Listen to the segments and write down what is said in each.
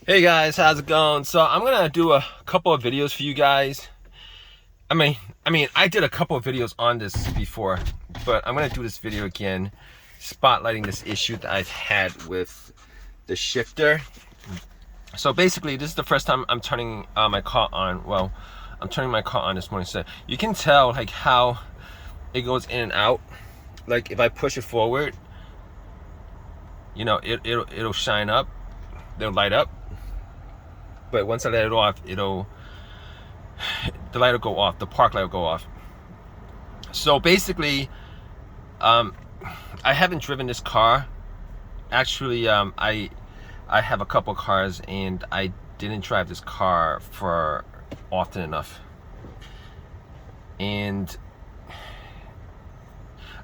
Hey guys, how's it going? So I'm gonna do a couple of videos for you guys. I did a couple of videos on this before, but I'm gonna do this video again, spotlighting this issue that I've had with the shifter. So basically, this is the first time I'm turning my car on. Well, I'm turning my car on this morning, so you can tell like how it goes in and out. Like if I push it forward, you know, it'll shine up, it'll light up. But once I let it off, the light will go off, the park light will go off. So basically, I haven't driven this car. Actually, I have a couple cars, and I didn't drive this car for often enough. And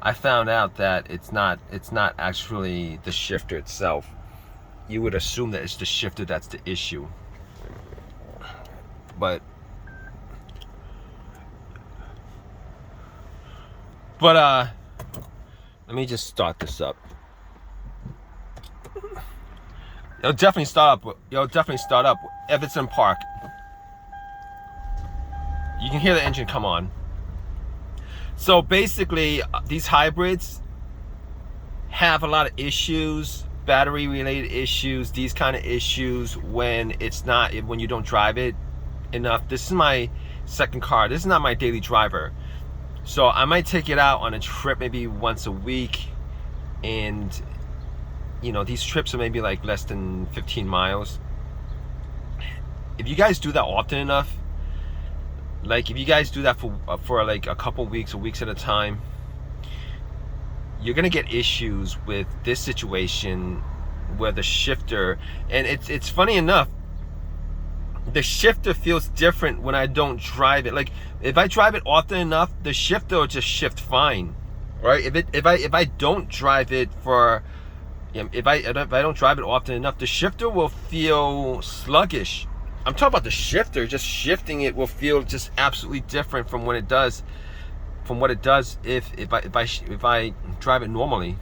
I found out that it's not actually the shifter itself. You would assume that it's the shifter that's the issue. But let me just start this up. It'll definitely start up if it's in park. You can hear the engine come on. So basically, these hybrids have a lot of issues, battery related issues, these kind of issues when you don't drive it enough. This is my second car. This is not my daily driver, so I might take it out on a trip maybe once a week, and you know, these trips are maybe like less than 15 miles. If you guys do that often enough, like if you guys do that for like a couple weeks or weeks at a time, you're gonna get issues with this situation where the shifter, and it's funny enough, the shifter feels different when I don't drive it. Like if I drive it often enough, the shifter will just shift fine, right? If I don't drive it for, if I don't drive it often enough, the shifter will feel sluggish. I'm talking about the shifter, just shifting it will feel just absolutely different from what it does if I drive it normally.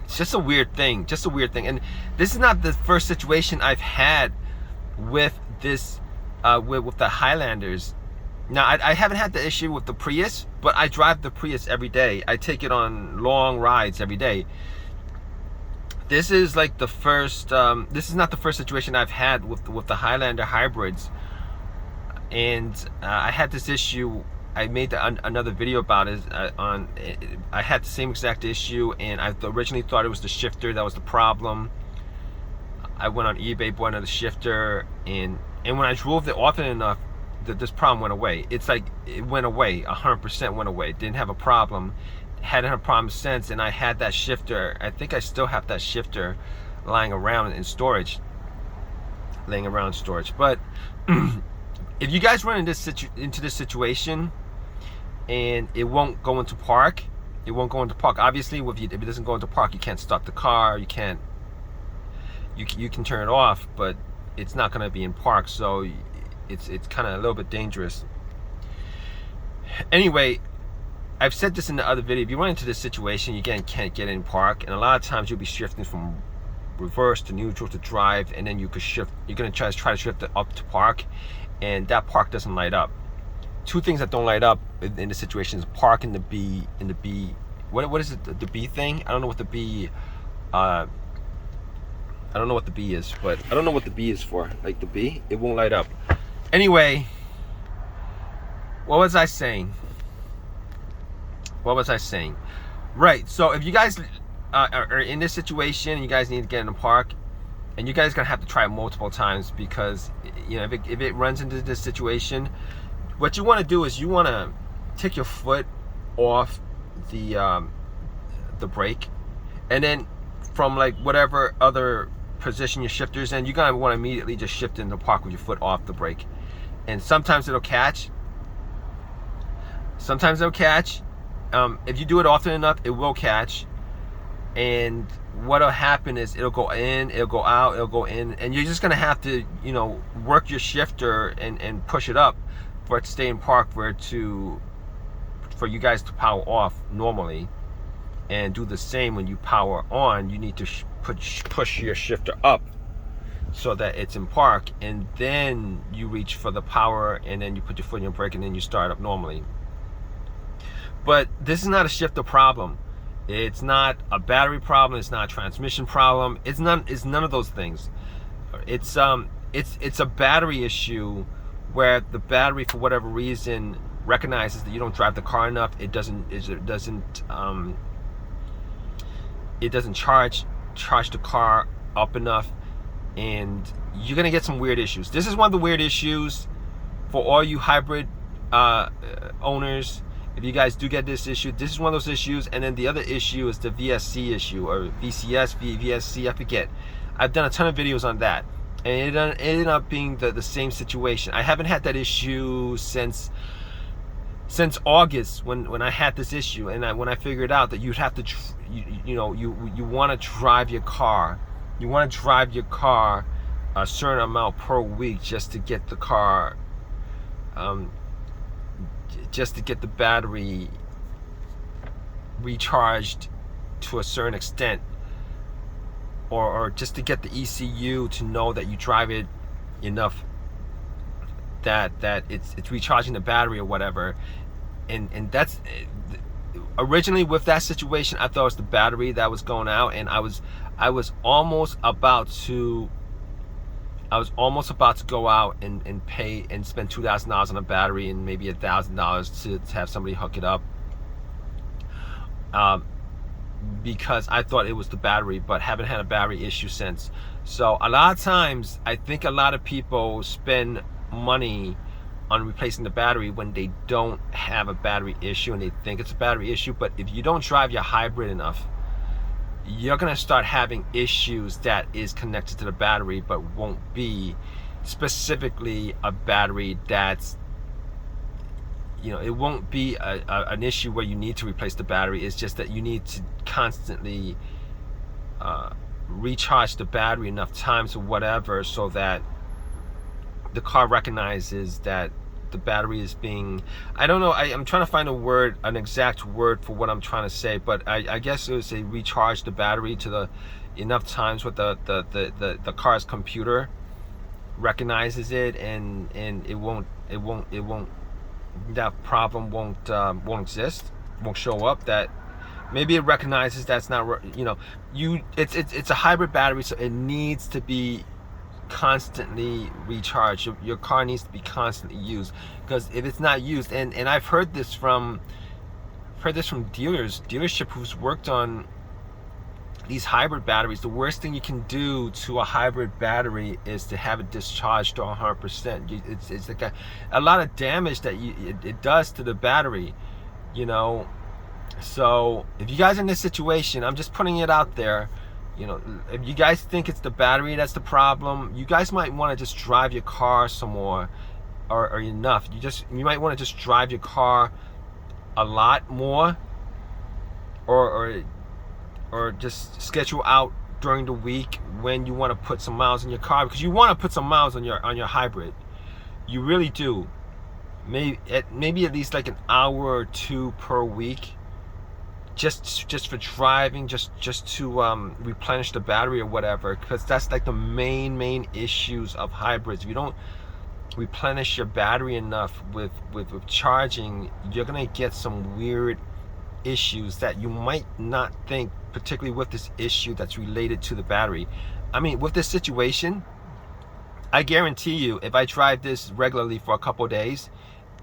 It's just a weird thing, and this is not the first situation I've had with this with the Highlanders. Now I haven't had the issue with the Prius, but I drive the Prius every day. I take it on long rides every day. This is like the first this is not the first situation I've had with the Highlander hybrids. And I had this issue. I made another video about it I had the same exact issue, and I originally thought it was the shifter that was the problem. I went on eBay, bought another shifter, and when I drove it often enough, this problem went away. It's like it went away, 100% went away. Didn't have a problem. Hadn't had a problem since, and I had that shifter. I think I still have that shifter lying around in storage. But if you guys run into this situation and it won't go into park, obviously if it doesn't go into park, you can't start the car, you can turn it off, but it's not going to be in park, so it's kind of a little bit dangerous. Anyway, I've said this in the other video. If you run into this situation, you again can't get in park, and a lot of times you'll be shifting from reverse to neutral to drive, and then you could shift. You're going to try to shift it up to park, and that park doesn't light up. Two things that don't light up in this situation is park and the B. What is it? The B thing? I don't know what the B. I don't know what the B is, but I don't know what the B is for. Like the B, it won't light up. Anyway, what was I saying? Right, so if you guys are in this situation and you guys need to get in the park, and you guys are gonna have to try it multiple times, because you know, if it runs into this situation, what you want to do is you want to take your foot off the brake, and then from like whatever other position your shifter's in, you're gonna want to immediately just shift into park with your foot off the brake. And sometimes it'll catch. If you do it often enough, it will catch. And what'll happen is it'll go in, it'll go out, it'll go in, and you're just gonna have to, you know, work your shifter and push it up for it to stay in park, for you guys to power off normally. And do the same when you power on. You need to push your shifter up so that it's in park, and then you reach for the power, and then you put your foot in your brake, and then you start up normally. But this is not a shifter problem. It's not a battery problem. It's not a transmission problem. It's none of those things. It's a battery issue where the battery, for whatever reason, recognizes that you don't drive the car enough. It doesn't charge the car up enough, and you're gonna get some weird issues. This is one of the weird issues for all you hybrid owners. If you guys do get this issue, this is one of those issues. And then the other issue is the VSC issue, or VCS, VSC, I forget. I've done a ton of videos on that, and it ended up being the same situation. I haven't had that issue since August, when I had this issue, and when I figured out that you'd have to, you want to drive your car, a certain amount per week just to get the car, just to get the battery recharged to a certain extent, or just to get the ECU to know that you drive it enough that it's recharging the battery or whatever. And that's originally, with that situation, I thought it was the battery that was going out, and I was almost about to go out and pay and spend $2,000 on a battery and maybe $1,000 to have somebody hook it up, because I thought it was the battery, but haven't had a battery issue since. So a lot of times, I think a lot of people spend money on replacing the battery when they don't have a battery issue, and they think it's a battery issue. But if you don't drive your hybrid enough, you're gonna start having issues that is connected to the battery, but won't be specifically a battery that's, it won't be an issue where you need to replace the battery. It's just that you need to constantly recharge the battery enough times or whatever, so that the car recognizes that the battery is being, I don't know, I'm trying to find an exact word for what I'm trying to say, but I guess it was a recharge the battery to the enough times with the car's computer recognizes it, and it won't that problem won't exist, won't show up. That maybe it recognizes that's not, it's a hybrid battery, so it needs to be constantly recharged. Your car needs to be constantly used, because if it's not used, and I've heard this from dealership who's worked on these hybrid batteries, the worst thing you can do to a hybrid battery is to have it discharged to 100%. It's like a lot of damage that it does to the battery, So if you guys are in this situation, I'm just putting it out there. If you guys think it's the battery that's the problem, you guys might want to just drive your car some more, or enough. You might want to just drive your car a lot more, or just schedule out during the week when you want to put some miles in your car, because you want to put some miles on your hybrid. You really do. Maybe at least like an hour or two per week, just for driving, just to replenish the battery or whatever, because that's like the main issues of hybrids. If you don't replenish your battery enough with charging, you're gonna get some weird issues that you might not think, particularly with this issue that's related to the battery. I mean, with this situation, I guarantee you, if I drive this regularly for a couple of days,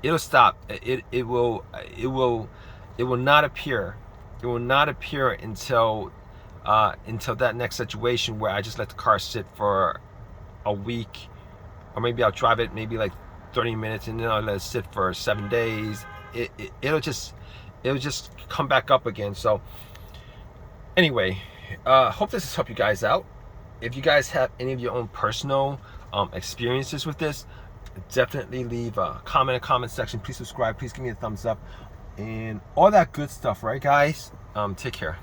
it'll stop. It will not appear. It will not appear until that next situation where I just let the car sit for a week, or maybe I'll drive it maybe like 30 minutes and then I'll let it sit for 7 days. It'll just come back up again. So anyway, hope this has helped you guys out. If you guys have any of your own personal experiences with this, definitely leave a comment in the comment section. Please subscribe, please give me a thumbs up, and all that good stuff, right guys? Take care.